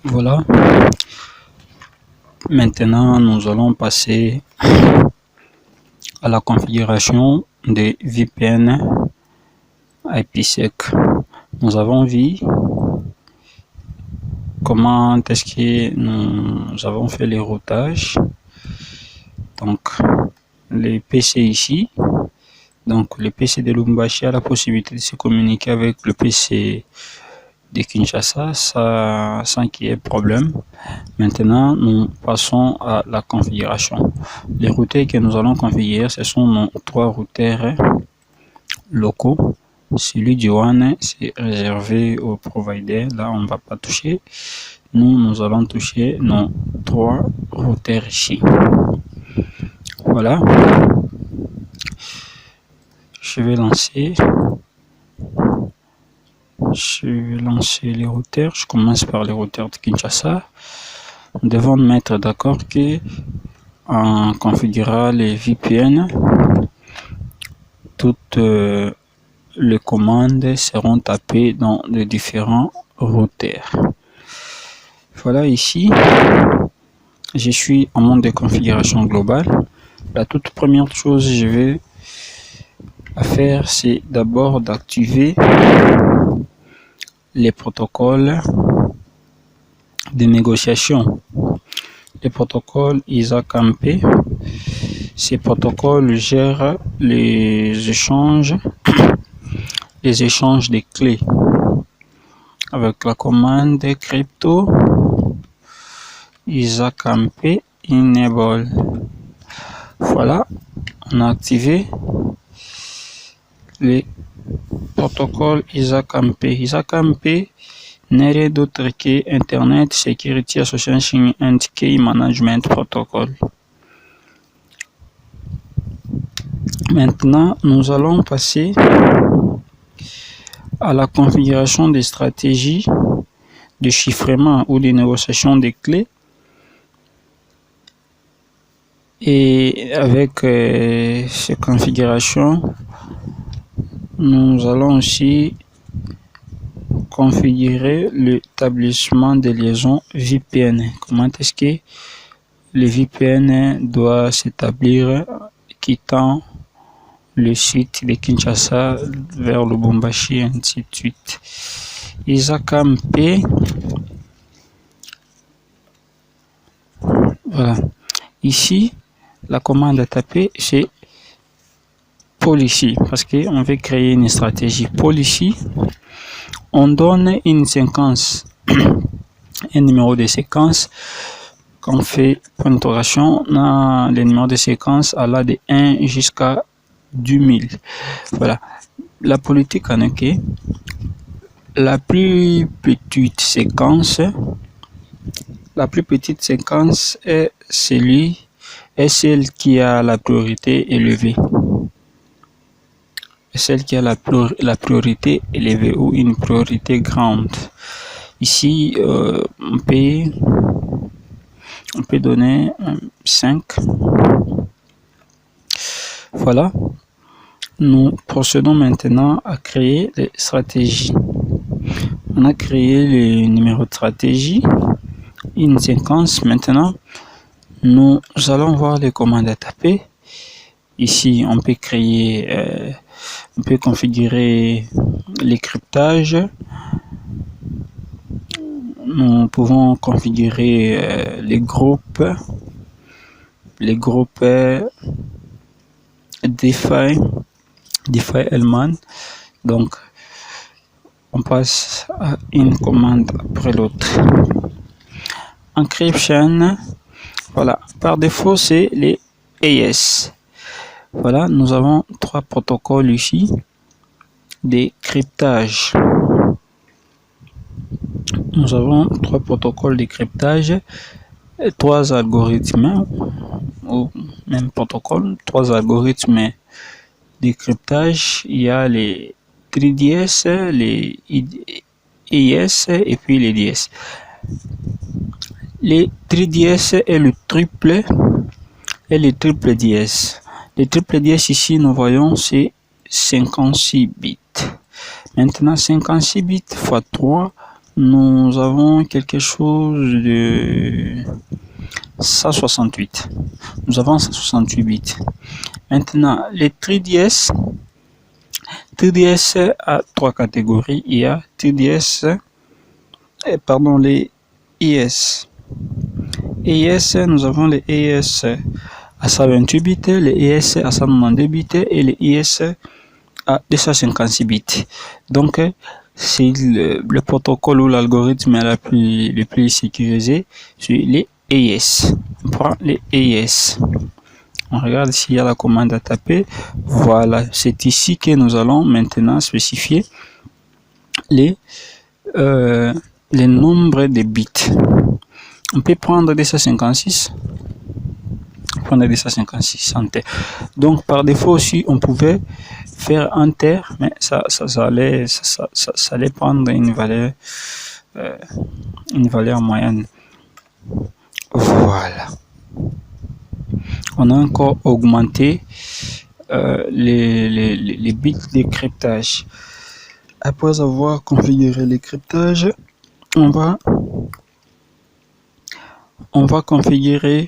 Voilà. Maintenant, nous allons passer à la configuration des VPN IPsec. Nous avons vu comment est-ce que nous avons fait les routages. Donc, les PC ici. Donc, le PC de Lubumbashi a la possibilité de se communiquer avec le PC de Kinshasa sans qu'il y ait problème. Maintenant, nous passons à la configuration. Les routeurs que nous allons configurer, ce sont nos 3 routeurs locaux. Celui du WAN, c'est réservé aux providers. Là, on ne va pas toucher. Nous allons toucher nos 3 routeurs ici. Voilà. Je vais lancer les routeurs. Je commence par les routeurs de Kinshasa. Nous devons mettre d'accord que en configurant les VPN, toutes les commandes seront tapées dans les différents routeurs. Voilà, ici, je suis en mode de configuration globale. La toute première chose que je vais faire, c'est d'abord d'activer les protocoles de négociation. Les protocoles ISACAMP. Ces protocoles gèrent les échanges de clés avec la commande crypto ISACAMP enable. Voilà, on a activé les protocoles ISACAMP. ISACAMP n'est rien d'autre que Internet Security Association and Key Management Protocol. Maintenant, nous allons passer à la configuration des stratégies de chiffrement ou de négociation des clés. Et avec ces configurations, nous allons aussi configurer l'établissement des liaisons VPN. Comment est-ce que le VPN doit s'établir quittant le site de Kinshasa vers Lubumbashi et ainsi de suite. ISACAMP. Voilà. Ici, la commande à taper, c'est policy, parce qu'on veut créer une stratégie policy. On donne une séquence, un numéro de séquence. Quand on fait point d'interrogation, on a les numéros de séquence à la de 1 jusqu'à 10 000. Voilà. La politique en est que la plus petite séquence est celle qui a la priorité élevée. Celle qui a la priorité élevée ou une priorité grande. Ici, on peut donner 5. Voilà. Nous procédons maintenant à créer les stratégies. On a créé le numéro de stratégie, une séquence. Maintenant, nous allons voir les commandes à taper. Ici, on peut créer, on peut configurer les cryptages. Nous pouvons configurer les groupes DeFi-Hellman. Donc, on passe à une commande après l'autre. Encryption, voilà. Par défaut, c'est les AES. Voilà, nous avons 3 protocoles ici de cryptage. Nous avons 3 protocoles de cryptage, 3 algorithmes, ou même protocole, 3 algorithmes de cryptage. Il y a les 3DS, les IS et puis les DS. Les 3DS et le triple DS. Les triple DS ici, nous voyons, c'est 56 bits. Maintenant, 56 bits x 3, nous avons quelque chose de 168. Nous avons 168 bits. Maintenant, les 3DS, 3DS a trois catégories. Il y a 3DS, les ES. ES, nous avons les ES à 128 bits, les ES à 192 bits et les ES à 256 bits. Donc, c'est le protocole ou l'algorithme le plus sécurisé sur les ES. On prend les ES. On regarde s'il y a la commande à taper. Voilà, c'est ici que nous allons maintenant spécifier les nombres de bits. On peut prendre 256. Prendre 256 enter. Donc par défaut aussi on pouvait faire enter, mais ça allait prendre une valeur moyenne. Voilà. On a encore augmenté les bits de cryptage. Après avoir configuré les cryptages, on va configurer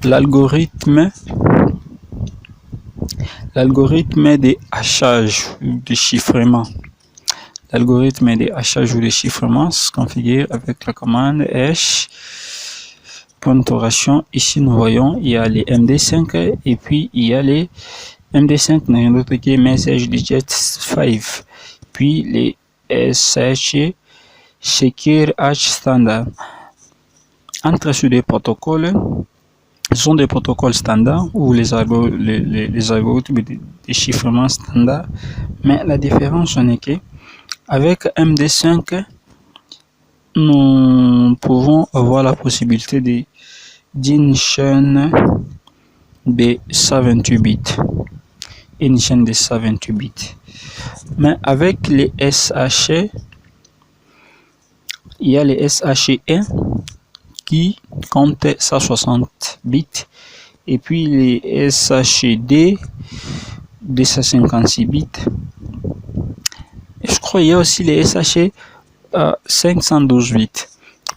l'algorithme des hachages ou de chiffrement. L'algorithme des hachages ou de chiffrement se configure avec la commande hash ponctuation. Ici nous voyons il y a les MD5 et puis il y a les MD5 n'a rien d'autre que message digit 5, puis les SH secure hash standard. Entre ces deux protocoles, ce sont des protocoles standards ou les algorithmes de chiffrement standard, mais la différence n'est que avec MD5 nous pouvons avoir la possibilité d'une chaîne de 128 bits, une chaîne de 128 bits. Mais avec les SH, il y a les SH1 qui compte 160 bits et puis les SHD 256 bits. Et je crois qu'il y a aussi les SH 512 bits.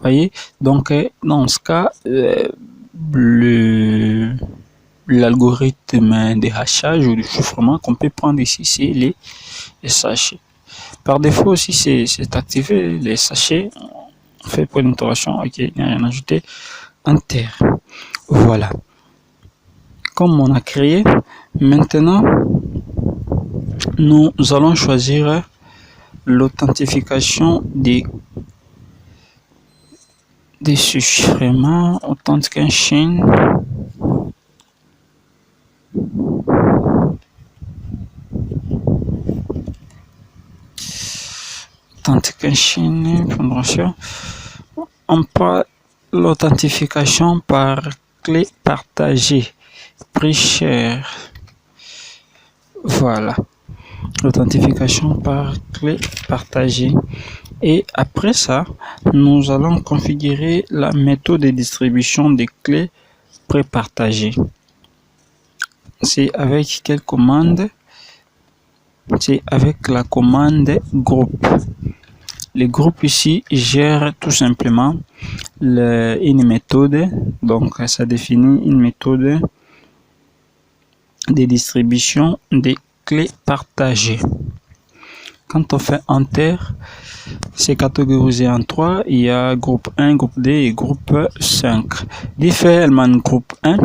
Voyez, donc dans ce cas, l'algorithme de hachage ou de chiffrement qu'on peut prendre ici, c'est les SH. Par défaut aussi, c'est activé les SH. On fait pour l'interrogation, ok, il n'y a rien ajouté, enter. Voilà. Comme on a créé, maintenant, nous allons choisir l'authentification des chiffrements, authentication. On prend l'authentification par clé partagée, prix cher. Voilà, l'authentification par clé partagée. Et après ça, nous allons configurer la méthode de distribution des clés prépartagées. C'est avec quelle commande? C'est avec la commande groupe. Le groupe ici gère tout simplement une méthode, donc ça définit une méthode de distribution des clés partagées. Quand on fait enter, c'est catégorisé en 3, il y a groupe 1, groupe 2 et groupe 5. Diffie-Hellman groupe 1.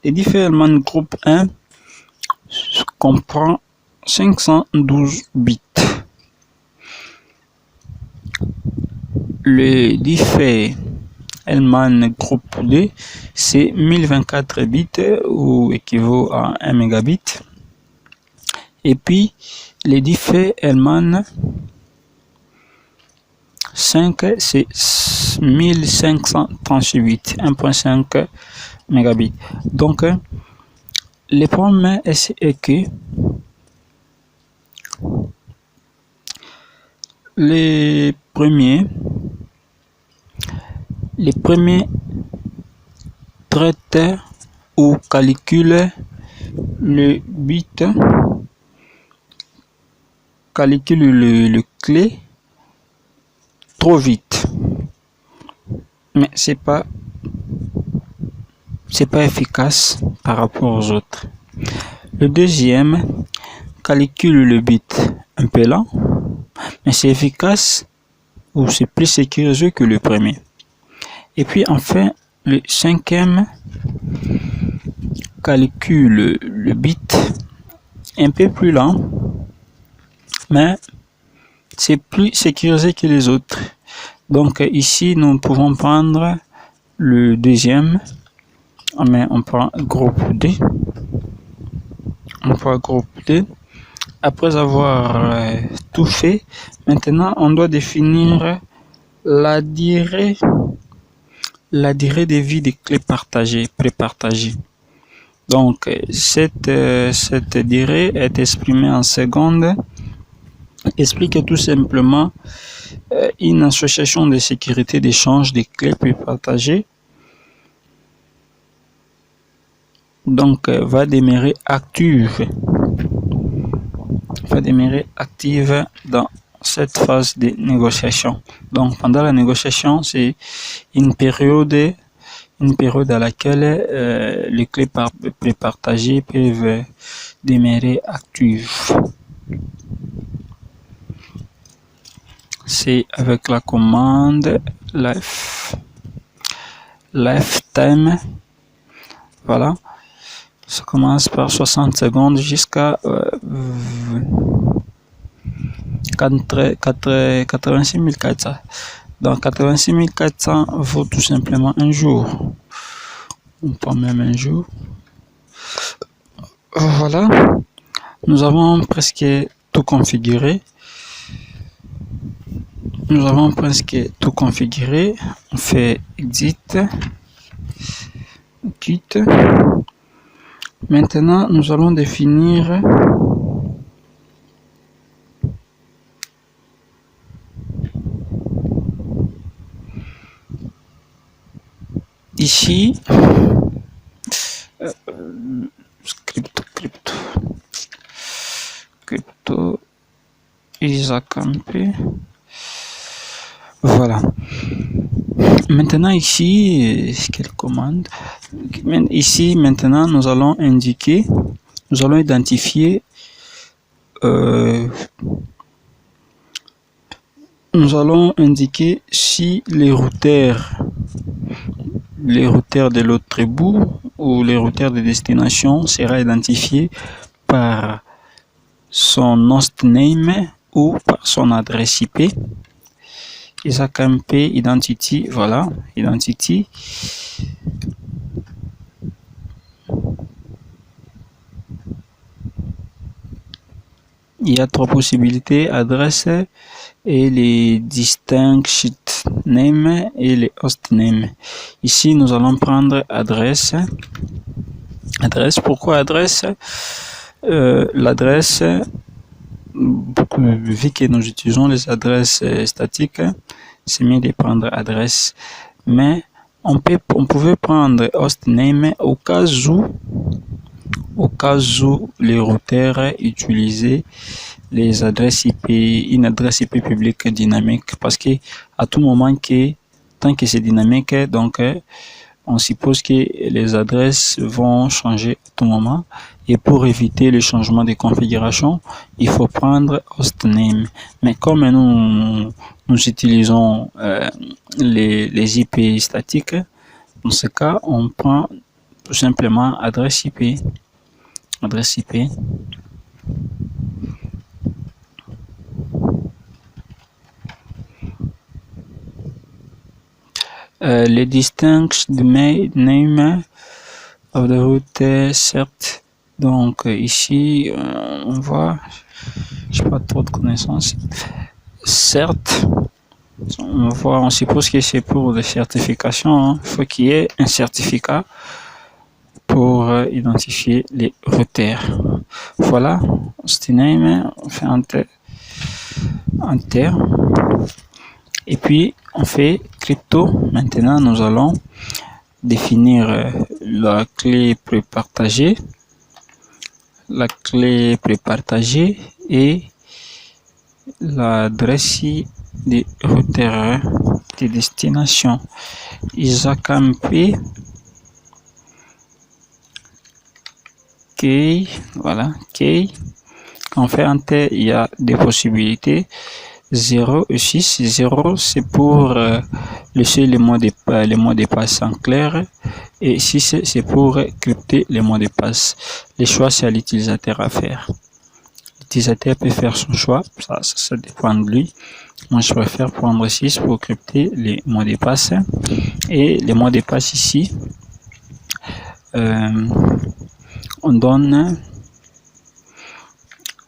Et Diffie-Hellman groupe 1 comprend 512 bits. Le Diffie-Hellman groupe 2, c'est 1024 bits ou équivaut à 1 mégabit. Et puis, le Diffie-Hellman 5, c'est 1538 bits, 1.5 mégabits. Donc, le problème est que les premiers traitent ou calculent le bit calcule le clé trop vite, mais c'est pas efficace par rapport aux autres. Le deuxième calcule le bit un peu lent, mais c'est efficace ou c'est plus sécurisé que le premier. Et puis enfin, le cinquième calcule le bit un peu plus lent, mais c'est plus sécurisé que les autres. Donc ici, nous pouvons prendre le deuxième, mais on prend groupe D. On prend groupe D. Après avoir tout fait, maintenant on doit définir la durée de vie des clés partagées, prépartagées. Donc cette durée est exprimée en secondes, explique tout simplement une association de sécurité d'échange des clés prépartagées. Donc va demeurer active dans cette phase de négociation. Donc pendant la négociation, c'est une période à laquelle les clés prépartagées peuvent demeurer actives. C'est avec la commande lifetime. Voilà. Ça commence par 60 secondes jusqu'à 86 400. Donc 86 400 vaut tout simplement un jour. On prend même un jour. Voilà. Nous avons presque tout configuré. On fait exit. Quitte. Maintenant, nous allons définir ici crypto isacampé. Voilà. Maintenant ici, quelle commande? Ici maintenant nous allons identifier si les routeurs de l'autre bout ou les routeurs de destination sera identifié par son hostname ou par son adresse IP. isacampé identity, voilà, identity. Il y a trois possibilités, adresse et les distinct name et les host name. Ici, nous allons prendre adresse. Pourquoi adresse? L'adresse, vu que nous utilisons les adresses statiques, c'est mieux de prendre adresse. Mais on pouvait prendre host name au cas où les routeurs utilisaient les adresses IP, une adresse IP publique dynamique, parce que à tout moment tant que c'est dynamique, donc on suppose que les adresses vont changer à tout moment, et pour éviter le changement de configuration, il faut prendre hostname. Mais comme nous utilisons les IP statiques, dans ce cas, on prend tout simplement adresse IP. Les distinct name of the route, certes. Donc ici, on voit, je n'ai pas trop de connaissances. Certes, on suppose que c'est pour des certifications. Il faut qu'il y ait un certificat pour identifier les routeurs. Voilà, hostname, on fait enter. Et puis on fait crypto. Maintenant nous allons définir la clé prépartagée et l'adresse des routeurs de destination. Isakampe. Key, voilà, Key. En fait, il y a des possibilités. 0 et 6. 0, c'est pour laisser les mots de passe en clair. Et 6, c'est pour crypter les mots de passe. Les choix, c'est à l'utilisateur à faire. L'utilisateur peut faire son choix, ça dépend de lui. Moi, je préfère prendre 6 pour crypter les mots de passe. Et les mots de passe ici, on donne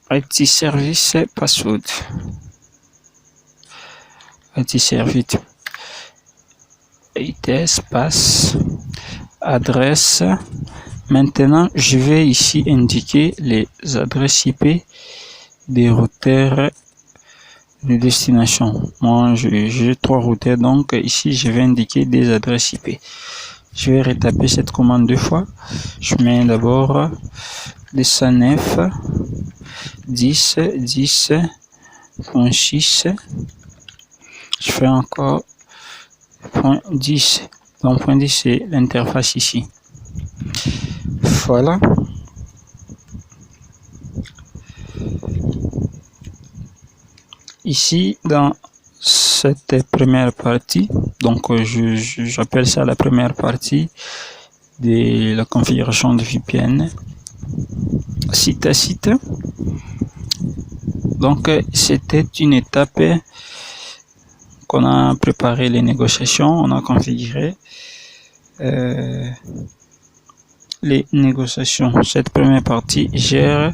IT service password. IT service ITS passe adresse. Maintenant, je vais ici indiquer les adresses IP des routeurs de destination. Moi, j'ai 3 routeurs, donc ici, je vais indiquer des adresses IP. Je vais retaper cette commande 2 fois. Je mets d'abord 209 10 10.6. Je fais encore point 10. Donc point 10, c'est l'interface ici. Voilà. Ici, dans cette première partie, donc j'appelle ça la première partie de la configuration de VPN, site à site. Donc c'était une étape qu'on a préparé les négociations, on a configuré les négociations. Cette première partie gère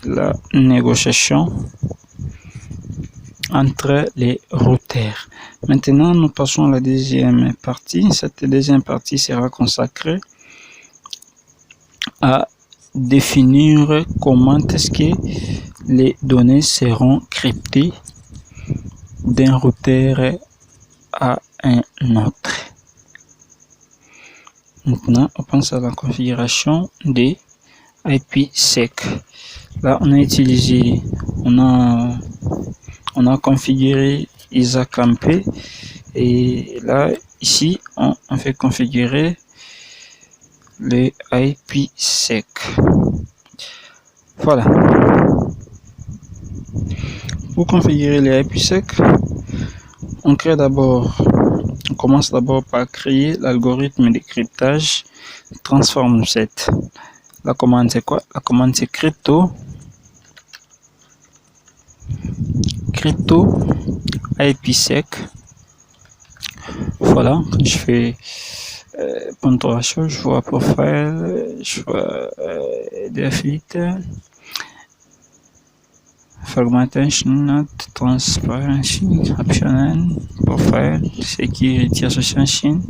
la négociation entre les routeurs. Maintenant, nous passons à la deuxième partie. Cette deuxième partie sera consacrée à définir comment est-ce que les données seront cryptées d'un routeur à un autre. Maintenant, on pense à la configuration des IPsec. Là, on a configuré Isakampe et là, ici, on fait configurer les IPsec. Voilà. Pour configurer les IPsec, on commence d'abord par créer l'algorithme de cryptage transform set. La commande c'est quoi? La commande c'est crypto IPsec. Voilà, je fais ponctuation, je vois profile, je vois delete, fragmentation, not transparency, optional, profile, security association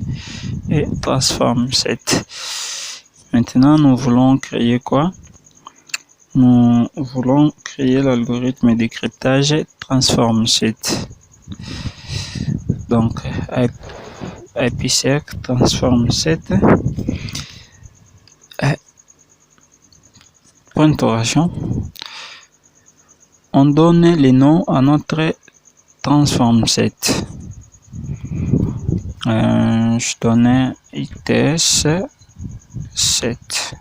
et transform set. Maintenant, nous voulons créer quoi? Nous voulons créer l'algorithme de cryptage transform set. Donc, IPsec transform set. Point d'interrogation. On donne les noms à notre transform set. Je donne ITS 7.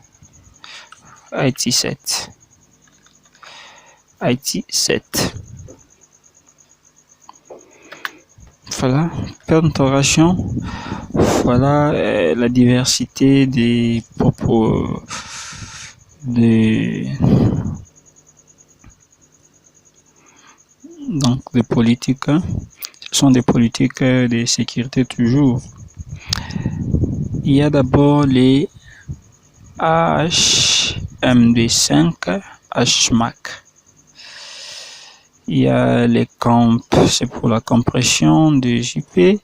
IT7. IT7. Voilà, point d'interrogation. Voilà la diversité des propos des politiques. Ce sont des politiques de sécurité toujours. Il y a d'abord les HMD5 HMAC. Il y a les comp, c'est pour la compression des IP. Il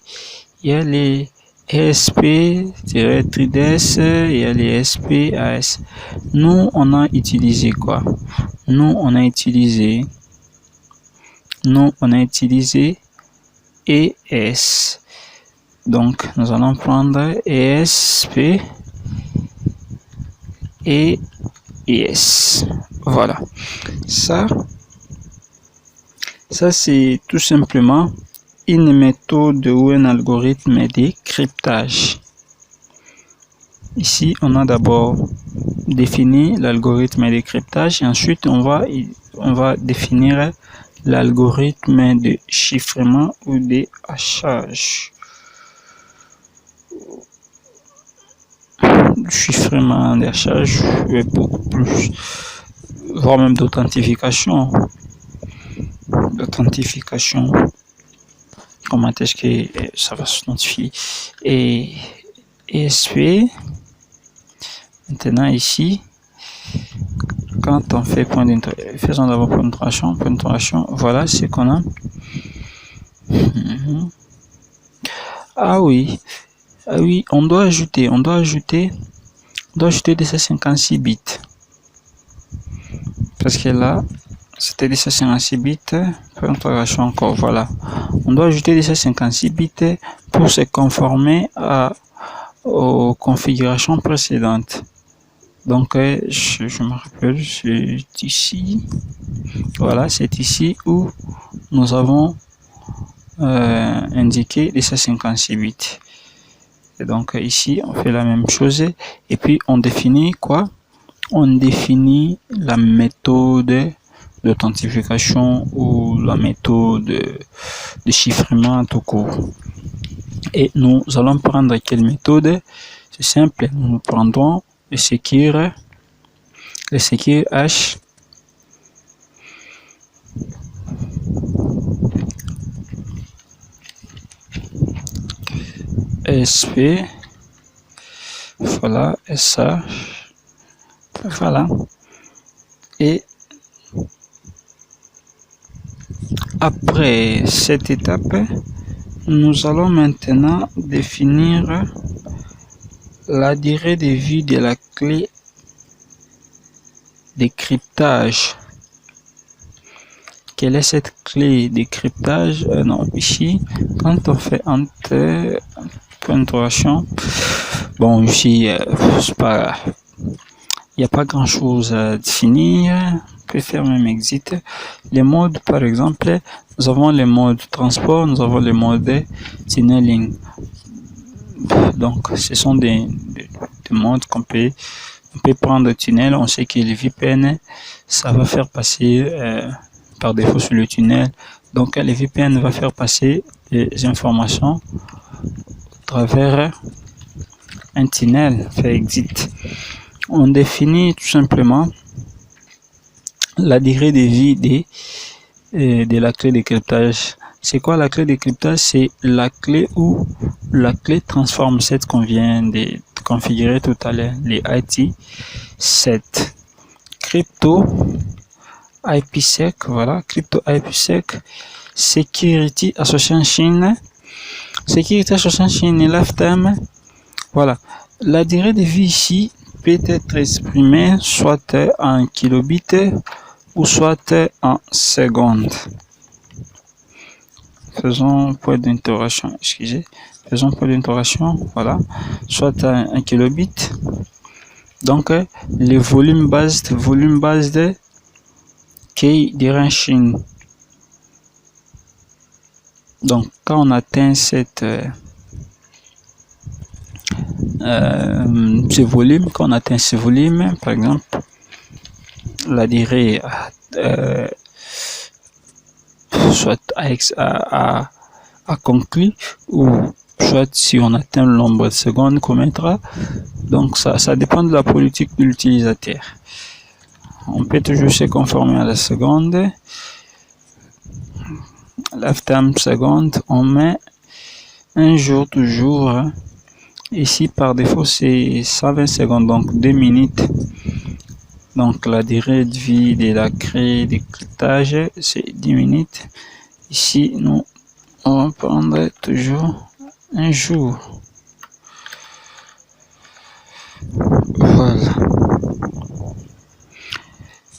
y a les ESP-3DS, il y a les SPAS. Nous, on a utilisé quoi? Nous, on a utilisé ES. Donc, nous allons prendre ESP et ES. Voilà. Ça, Ça, c'est tout simplement une méthode ou un algorithme de cryptage. Ici, on a d'abord défini l'algorithme de cryptage et ensuite on va définir l'algorithme de chiffrement ou de hachage. Chiffrement de hachage est beaucoup plus, voire même d'authentification. Comment est-ce que ça va s'authentifier? Et ESP, maintenant ici, quand on fait faisons d'abord point d'interrogation, voilà ce qu'on a. Ah oui, on doit ajouter 256 bits. Parce que là, c'était 256 bits, point d'interrogation encore, voilà. On doit ajouter 256 bits pour se conformer aux configurations précédentes. Donc, je me rappelle, c'est ici. Voilà, c'est ici où nous avons indiqué 256 bits. Et donc, ici, on fait la même chose. Et puis, on définit quoi? On définit la méthode d'authentification ou la méthode de chiffrement tout court. Et nous allons prendre quelle méthode? C'est simple, nous prendrons le secure hash SP, voilà, ça, voilà. Et après cette étape, nous allons maintenant définir la durée de vie de la clé de cryptage. Quelle est cette clé de cryptage? Non, ici, quand on fait enter, point d'interrogation, bon, ici, c'est pas, il n'y a pas grand chose à définir. On peut faire même exit. Les modes, par exemple, nous avons les modes transport, nous avons les modes tunneling. Donc, ce sont des modes qu'on peut prendre le tunnel. On sait que le VPN, ça va faire passer par défaut sur le tunnel. Donc, le VPN va faire passer les informations à travers un tunnel, fait exit. On définit tout simplement la durée de vie de la clé de cryptage. C'est quoi la clé de cryptage? C'est la clé où la clé transforme cette qu'on vient de configurer tout à l'heure, les IT7. Crypto IPsec, voilà, Crypto IPsec, Security Association Lifetime. Voilà, la durée de vie ici peut être exprimée soit en kilobits ou soit en secondes. Faisons point d'interrogation, voilà, soit un kilobit. Donc, le volume base de key de ranching. Donc, quand on atteint ce volume, par exemple, la durée soit à conclu, ou soit si on atteint le nombre de secondes qu'on mettra. Donc, ça dépend de la politique de l'utilisateur. On peut toujours se conformer à la seconde. Lifetime seconde, on met un jour toujours. Ici, par défaut, c'est 120 secondes, donc 2 minutes. Donc, la durée de vie de la clé de cryptage, c'est 10 minutes. Ici, nous, on va prendre toujours un jour. Voilà.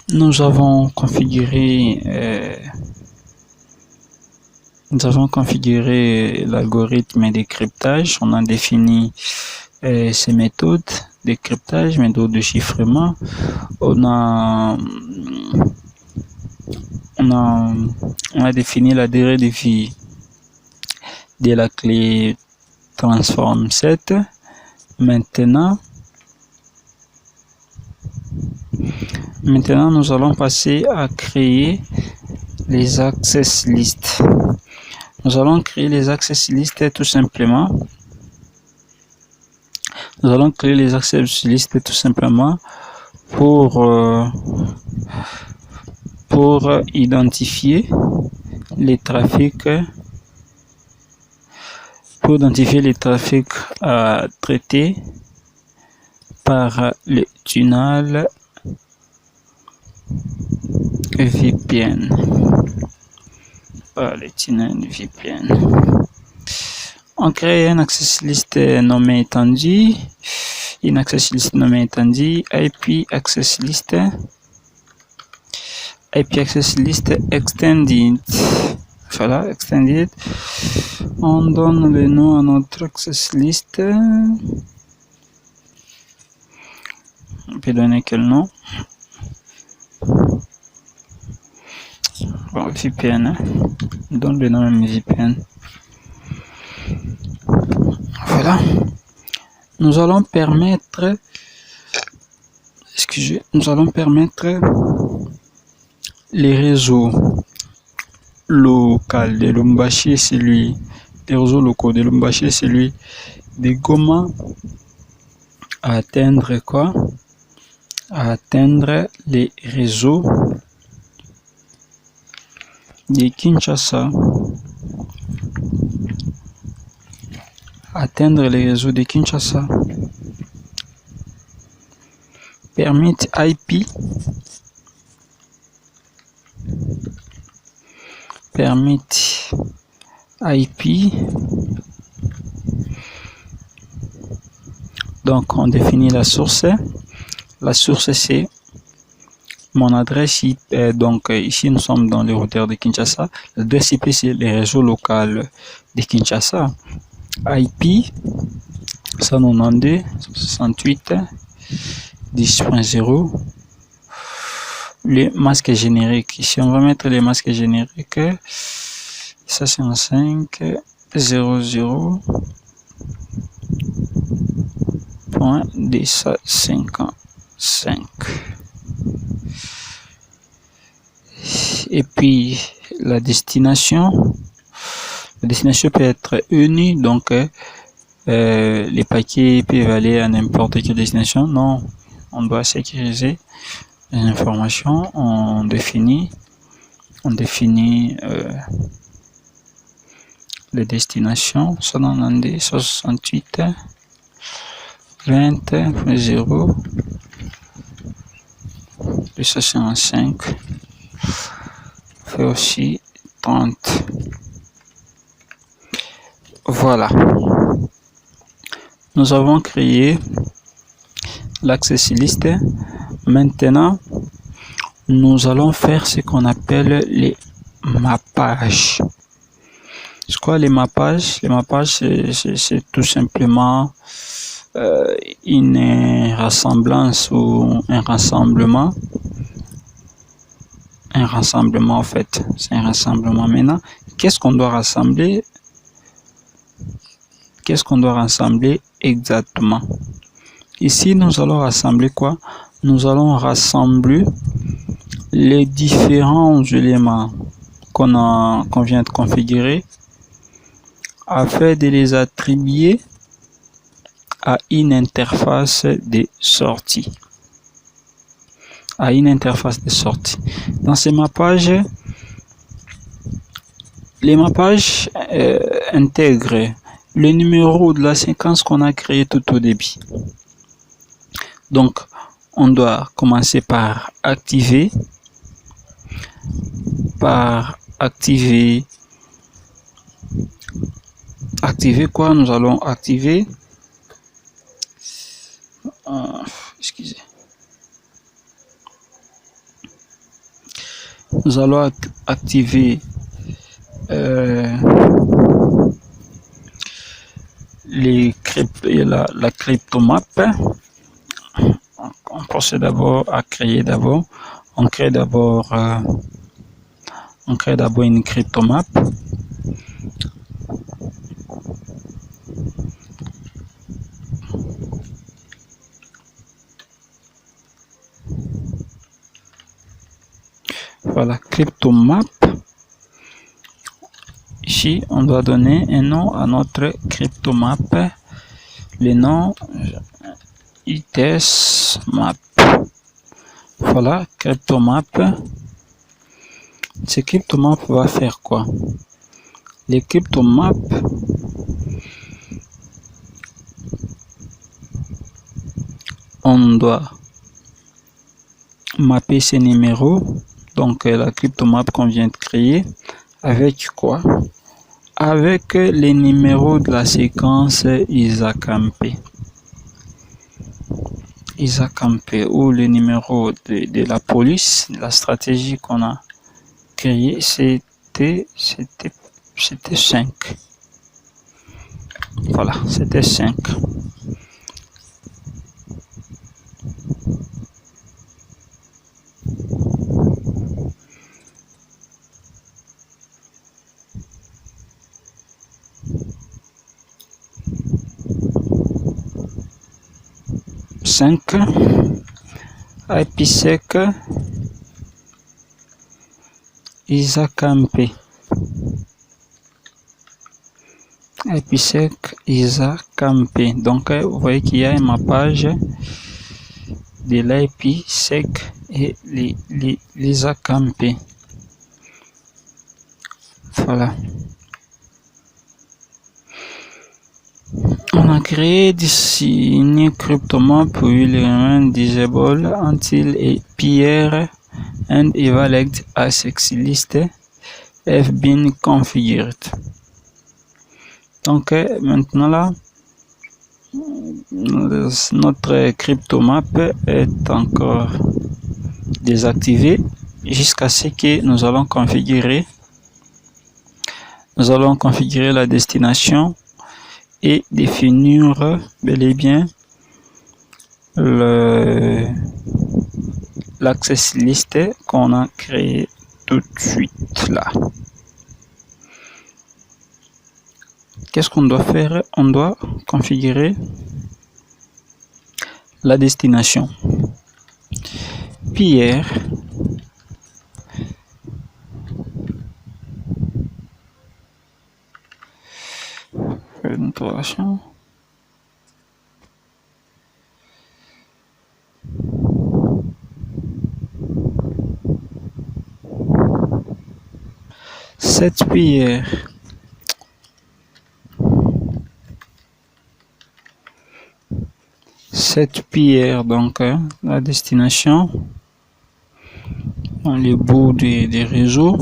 Nous avons configuré l'algorithme de cryptage. On a défini ces méthodes de cryptage, méthodes de chiffrement. On on a défini la durée de vie de la clé transform set. Maintenant, nous allons passer à créer les access list. Nous allons créer les access list tout simplement. Nous allons créer les access list tout simplement pour identifier les trafics, à traiter par le tunnel VPN. On crée un access list nommé étendu, une access list nommée étendue, IP access list extended. Voilà, extended. On donne le nom à notre access list. On peut donner quel nom? Bon, VPN. Hein? On donne le nom VPN. Voilà. Nous allons permettre les réseaux locaux de Lubumbashi et celui des réseaux locaux de Lubumbashi et celui de Goma à atteindre quoi? À atteindre les réseaux de Kinshasa. Permit IP. Donc on définit la source. La source c'est mon adresse IP. Donc ici nous sommes dans le routeur de Kinshasa. L'adresse IP c'est les réseaux locaux de Kinshasa. IP 192 68 10.0. Le masque générique. Ici on va mettre les masques génériques. Ça c'est un 5.255. Et puis la destination peut être unie, donc les paquets peuvent aller à n'importe quelle destination. Non, on doit sécuriser les informations. On définit les destinations 192 68 20.0 255 fait aussi 30. Voilà, nous avons créé l'access list. Maintenant nous allons faire ce qu'on appelle les mappages. C'est quoi les mappages? Les mappages c'est tout simplement une ressemblance ou un rassemblement en fait. C'est un rassemblement. Maintenant, qu'est-ce qu'on doit rassembler exactement? Ici nous allons rassembler quoi? Nous allons rassembler les différents éléments qu'on vient de configurer afin de les attribuer à une interface de sortie. Dans ces mappages, les mappages intègrent le numéro de la séquence qu'on a créé tout au début. Donc, on doit commencer par activer quoi? Nous allons activer nous allons activer la cryptomap. On procède d'abord à créer on crée d'abord On crée d'abord une cryptomap. Voilà, cryptomap. Ici, on doit donner un nom à notre cryptomap. Le nom ITS map. Voilà, cryptomap. Ce cryptomap va faire quoi? Les cryptomap on doit mapper ces numéros, donc la cryptomap qu'on vient de créer, avec quoi? Avec les numéros de la séquence ISACAMP. ISACAMP ou le numéro de la police, la stratégie qu'on a créée, c'était 5. Voilà, c'était 5. IPsec ISACAMP. IPsec ISACAMP. Donc vous voyez qu'il y a un mappage de l'IPsec et l'ISACAMP. Voilà. On a créé une cryptomap will remain disable until a peer and evaluate access list have been configured. Donc maintenant là, notre cryptomap est encore désactivée jusqu'à ce que nous allons configurer la destination et définir bel et bien l'access list qu'on a créé tout de suite là. Qu'est-ce qu'on doit faire? On doit configurer la destination. Pierre interrogation. Cette pierre donc la destination dans les bouts des réseaux.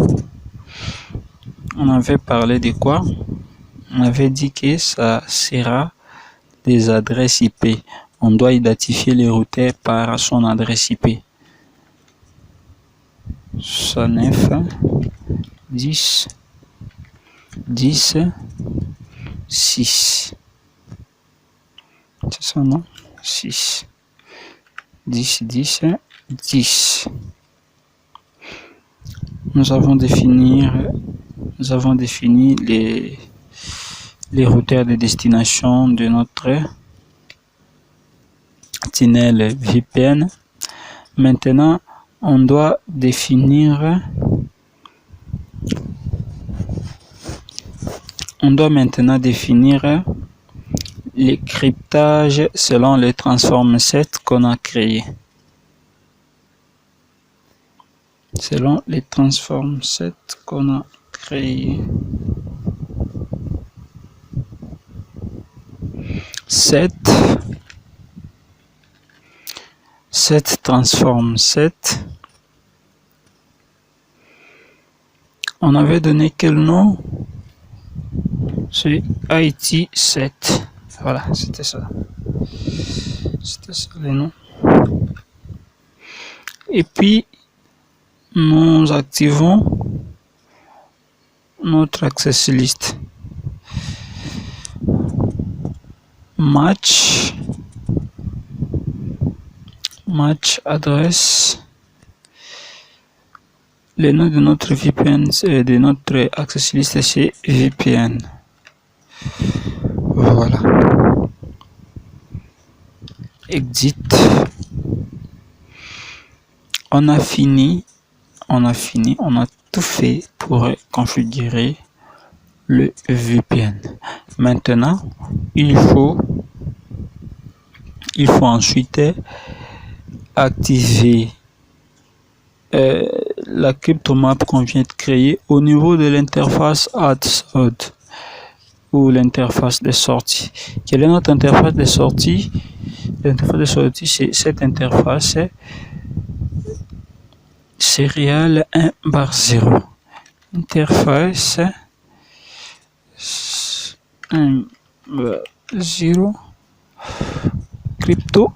On avait parlé de quoi? On avait dit que ça sera des adresses IP. On doit identifier les routeurs par son adresse IP. 109 10 10 6. C'est ça, non? 6 10 10 10. Nous avons défini les routeurs de destination de notre tunnel VPN. Maintenant, on doit maintenant définir les cryptages selon les transform set qu'on a créé. Selon les transform set qu'on a créé. Set transform set. On avait donné quel nom? C'est IT set. Voilà, c'était ça. C'était ça les noms. Et puis, nous activons notre access list. Match adresse Le nom de notre VPN, de notre access list, c'est VPN. Voilà. Exit. On a fini, on a tout fait pour configurer le VPN. Maintenant, il faut ensuite activer la cryptomap qu'on vient de créer au niveau de l'interface AdSod ou l'interface de sortie. Quelle est notre interface de sortie? L'interface de sortie, c'est cette interface serial 1/0. Interface 1/0 crypto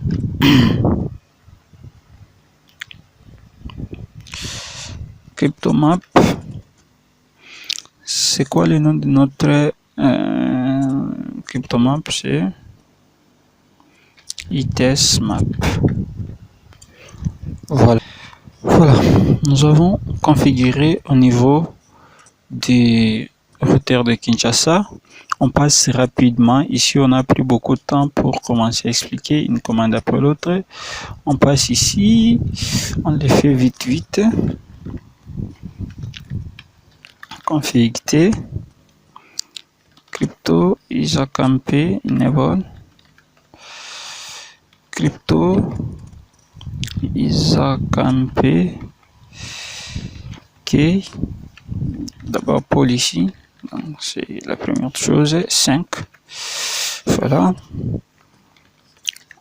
cryptomap. C'est quoi le nom de notre cryptomap? C'est ITS-map. Voilà. Nous avons configuré au niveau des routeurs de Kinshasa. On passe rapidement. Ici, on n'a plus beaucoup de temps pour commencer à expliquer une commande après l'autre. On passe ici. On les fait vite. Config crypto isacampé enable crypto isacampé key. D'abord policy, donc c'est la première chose. 5. Voilà.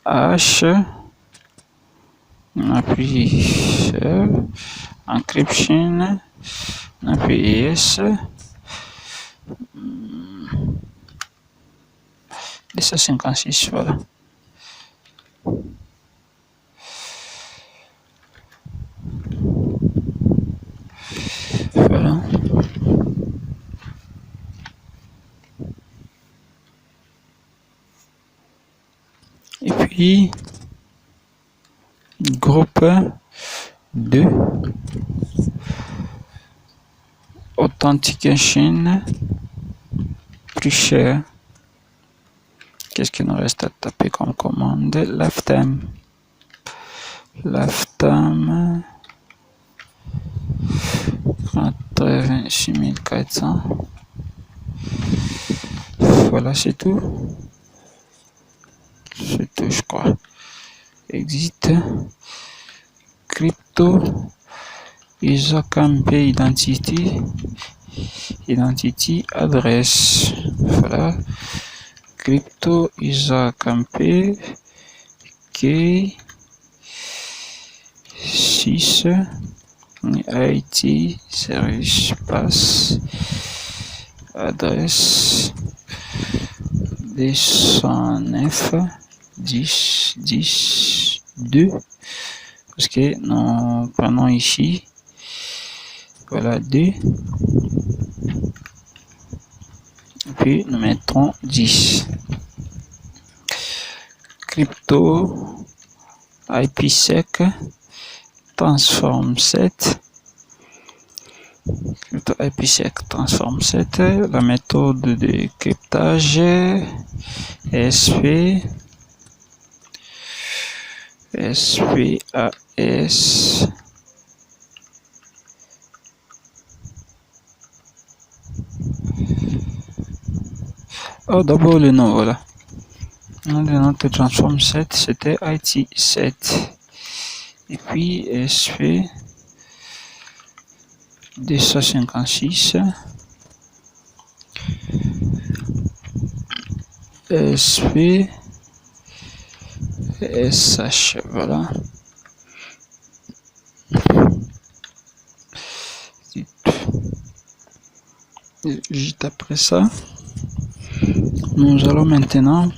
H. On appuie sur encryption. On appuie yes. 256, voilà. Voilà. Et puis, groupe 2, authentication, plus cher. Qu'est-ce qu'il nous reste à taper comme commande? Lifetime 86400. Voilà, c'est tout. C'est tout, je crois. Exit. Crypto. Isacampé identity adresse. Voilà. Crypto isacampé key 6 IT service pass adresse 209 10 10 2 parce que nous prenons ici, voilà 2 et puis nous mettrons 10. Crypto IPsec transform 7. Crypto IPsec transform 7. La méthode de cryptage SPAS. Oh, d'abord le nom, voilà. Le nom de notre transform 7, c'était IT7. Et puis SP 256 SP SH, voilà. Juste après ça, nous allons maintenant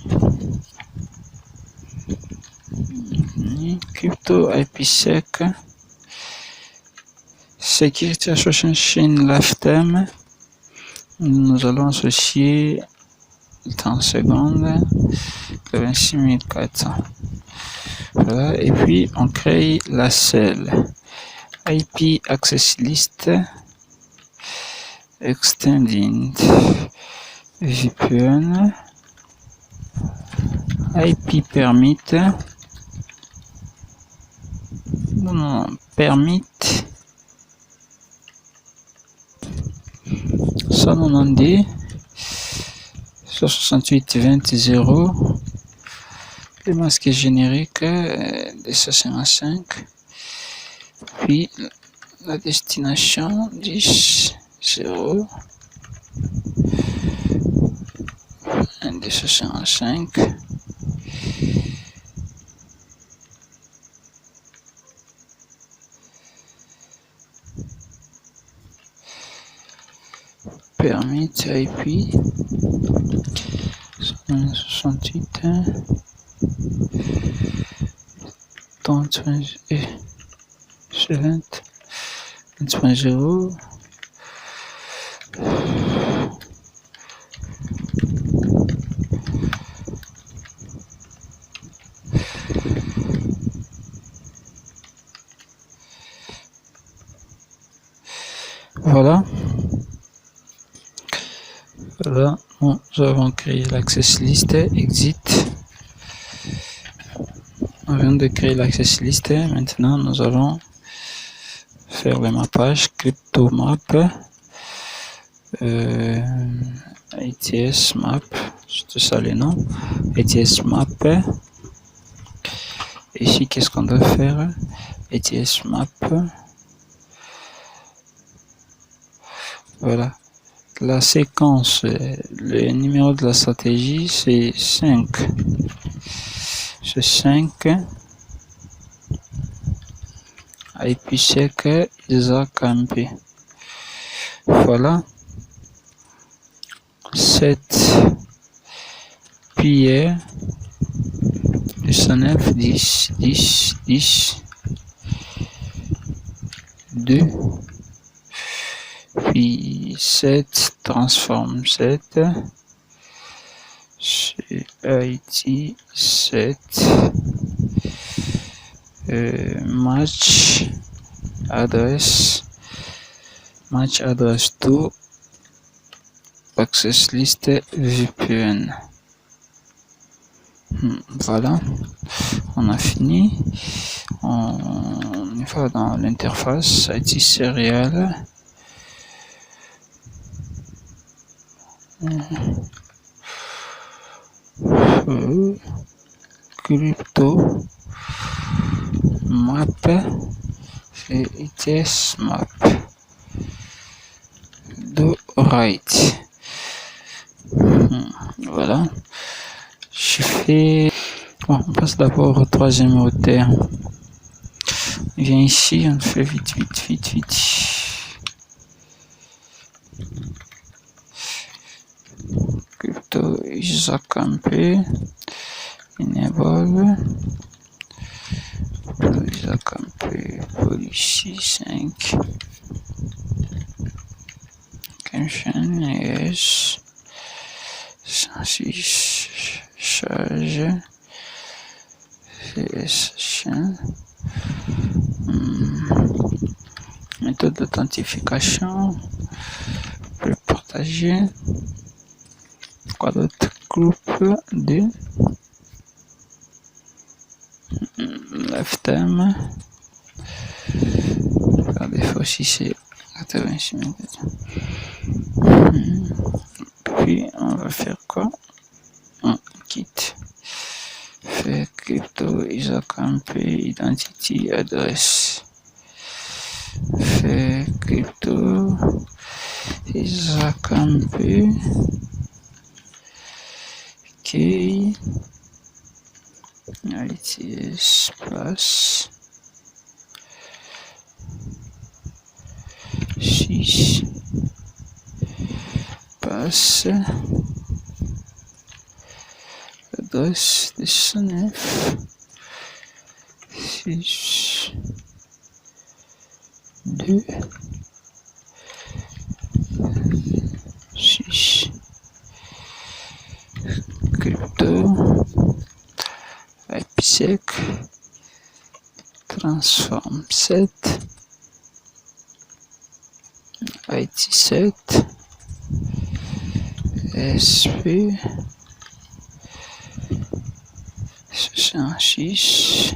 crypto IPsec security association lifetime. Nous allons associer 30 secondes 26400. Voilà, et puis on crée la selle IP access list extending VPN IP permit permit 190 168.20.0 le masque générique de 505, puis la destination 10.0 de 505. Permit IP 168 20.0. Voilà. Voilà, nous avons créé l'access list exit. On vient de créer l'access list. Maintenant, nous allons faire le mappage CryptoMap, ATS map, c'est ça les noms, ATS map. Ici, qu'est-ce qu'on doit faire? ATS map. Voilà. La séquence, le numéro de la stratégie, c'est 5. C'est 5. IPsec ISACMP. Voilà. 7 PIE 209 10 10 10 2 puis 7 transform 7 c'est IT 7 match address 2 access list VPN. Voilà, on a fini. On va dans l'interface IT serial. Crypto map et ITS map do right. Voilà, je fais. Bon, on passe d'abord au troisième routeur. On vient ici, on fait vite. Crypto ISACMP enable ISACMP policy 5 caption yes 106 charge session méthode d'authentification pour partager. Quoi d'autre? Groupe de lifetime. Par défaut, si c'est 86 minutes. Puis on va faire quoi? On quitte. Fait crypto ISACMP identity address. Fait crypto ISACMP key ITS plus 6 passe adresse 19 6 2 6 crypto IPsec transform 7 IT7 SP 66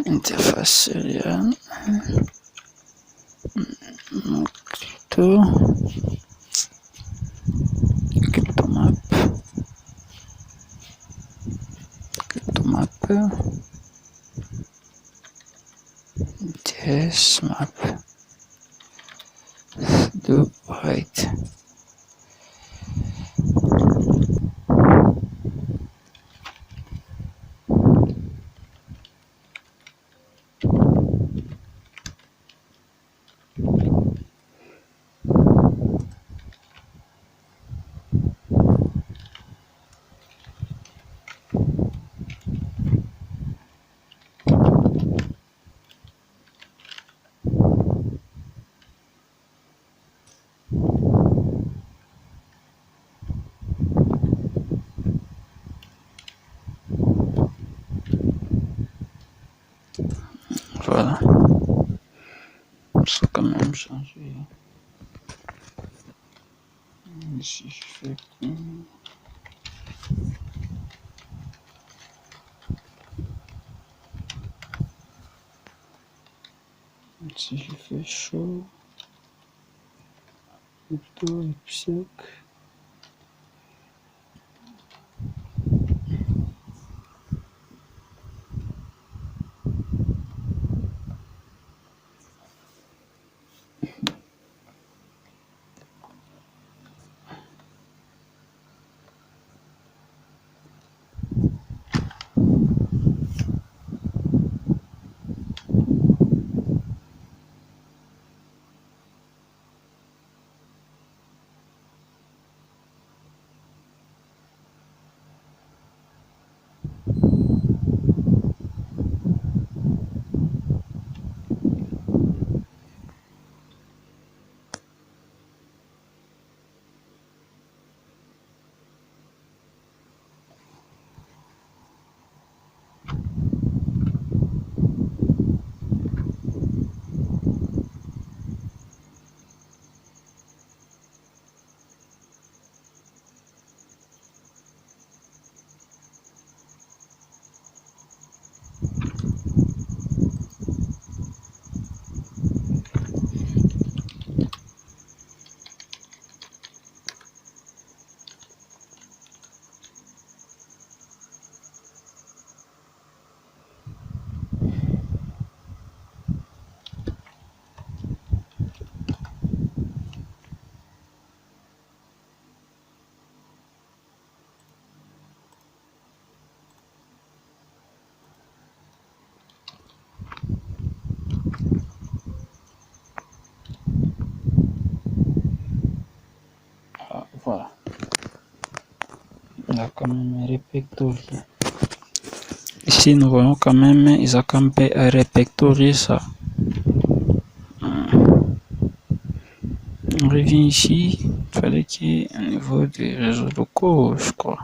interface seriale cryptomap dsmap do right. Voilà, ça a quand même changé. Si je fais chaud, plutôt et puis sec. quand même répertorié. Ici, nous voyons quand même, ils ont quand même répertorié ça. On revient ici, il fallait qu'il y ait un niveau des réseaux locaux, je crois.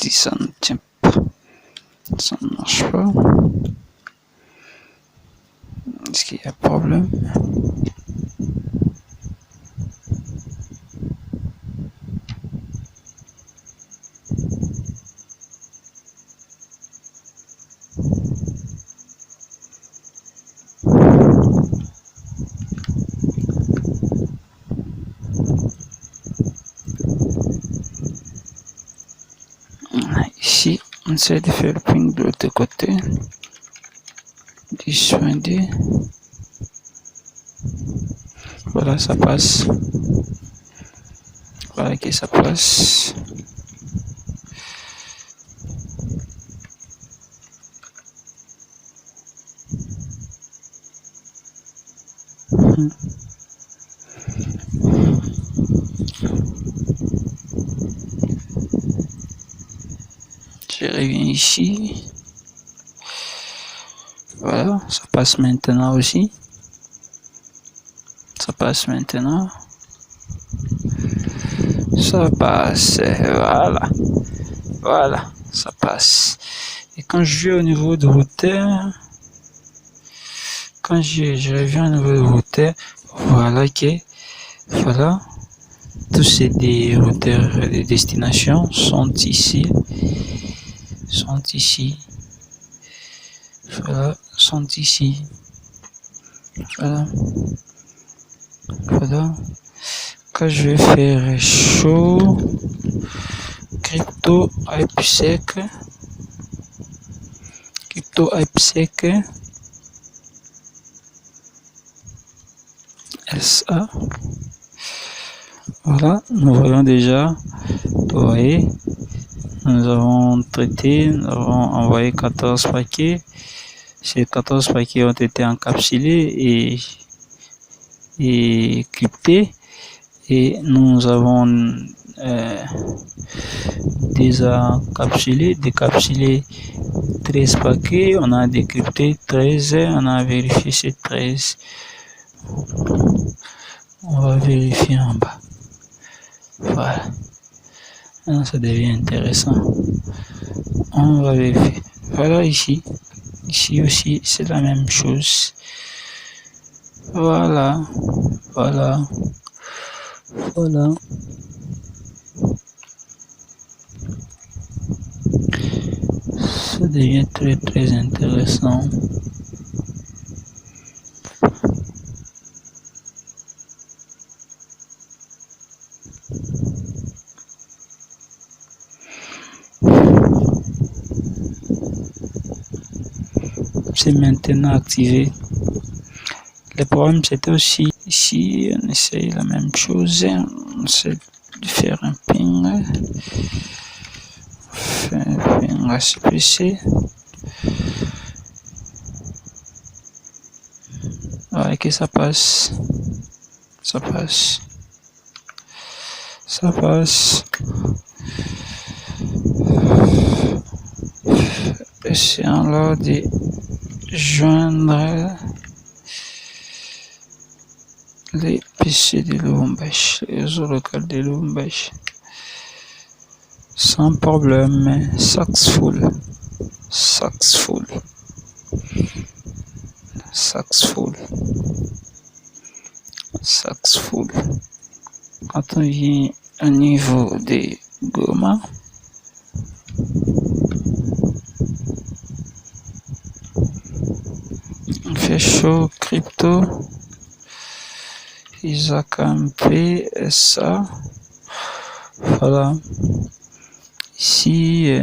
Si ça ne tient pas, ça ne marche pas. Est-ce qu'il y a un problème? Ici, on essaie de faire le ping de l'autre côté. 10.2. Voilà, ça passe. Voilà que ça passe. Je reviens ici. Voilà, ça passe maintenant aussi. Ça passe maintenant. Ça passe. Voilà. Voilà, ça passe. Et quand je vais au niveau de routeur, quand je reviens au niveau de routeur, voilà que, voilà, tous ces des routeurs de destination sont ici. Sont ici. Voilà, sont ici. Voilà. Voilà. Quand je vais faire chaud, crypto IPsec, SA. Voilà, nous voyons déjà, vous voyez, nous avons traité, nous avons envoyé 14 paquets. Ces 14 paquets ont été encapsulés et cryptés. Et nous avons décapsulé 13 paquets. On a décrypté 13, on a vérifié ces 13. On va vérifier en bas. Voilà. Maintenant, ça devient intéressant. On va vérifier. Voilà ici. Ici aussi, c'est la même chose. Voilà. Voilà. Voilà. Ça devient très très intéressant. C'est maintenant activé. Le problème c'était aussi ici, on essaye la même chose, on essaie de faire un ping, ACPC. Voilà que ça passe, ça passe, ça passe. Essayons là de joindre les PC de Lubumbashi, les réseaux locaux de Lubumbashi. Sans problème, successful. Quand on vient au niveau des Goma, on fait chaud crypto, Isaac MP, SA. Voilà. Ici,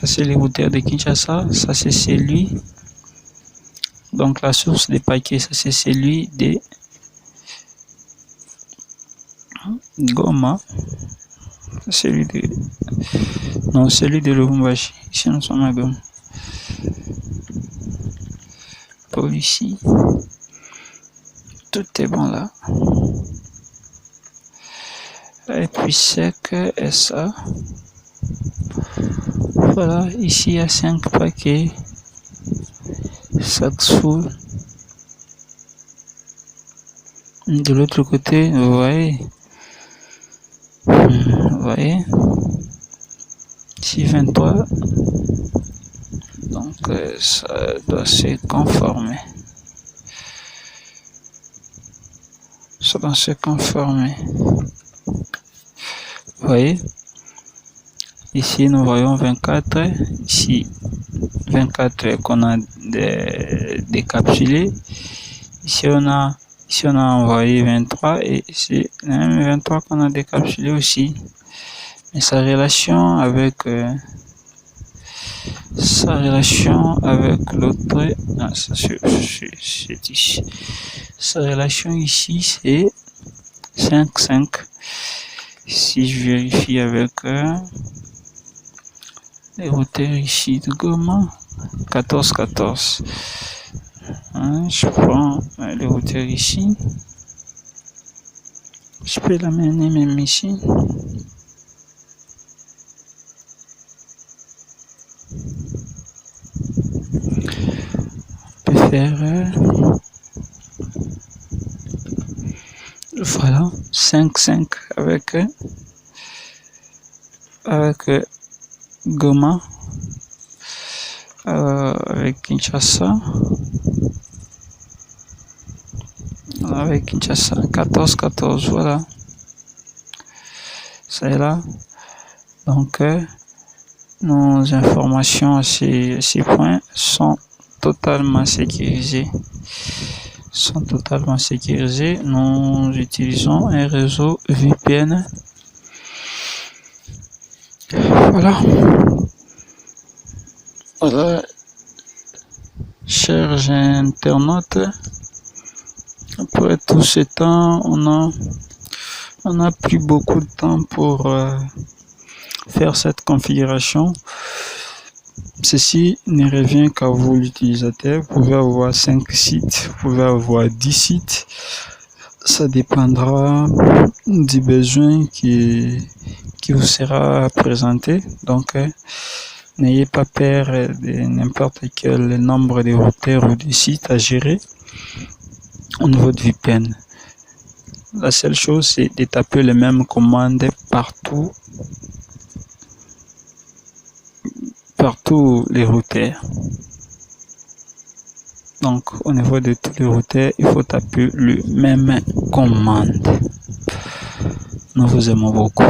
ça c'est les routeurs de Kinshasa, ça c'est celui. Donc la source des paquets, ça c'est celui Goma, celui de... Non, celui de Lubumbashi. Ici, nous sommes à Goma. Policie. Tout est bon là. Et puis sec, SA. Voilà, ici il y a 5 paquets. Saxful. De l'autre côté, vous voyez. Ici 23. Donc ça doit se conformer. Ça doit se conformer. Vous voyez. Ici nous voyons 24. Ici 24 qu'on a décapsulé. Ici on a envoyé 23 et c'est le même 23 qu'on a décapsulé aussi. Mais sa relation avec l'autre, c'est ici. Sa relation ici c'est 5-5. Si je vérifie avec les routeurs ici de Goma, 14-14. Je prends les routeurs ici. Je peux l'amener même ici. On peut faire voilà 5-5 avec Goma, avec Kinshasa, 14-14, voilà. C'est là. Donc nos informations à ces points sont totalement sécurisées. Nous utilisons un réseau VPN. Voilà, chers internautes, après tout ce temps, on a plus beaucoup de temps pour faire cette configuration. Ceci ne revient qu'à vous l'utilisateur. Vous pouvez avoir 5 sites, vous pouvez avoir 10 sites. Ça dépendra du besoin qui vous sera présenté. Donc, n'ayez pas peur de n'importe quel nombre de routeurs ou de sites à gérer au niveau de VPN. La seule chose, c'est de taper les mêmes commandes partout les routeurs. Donc, au niveau de tous les routeurs, il faut taper le même commande. Nous vous aimons beaucoup.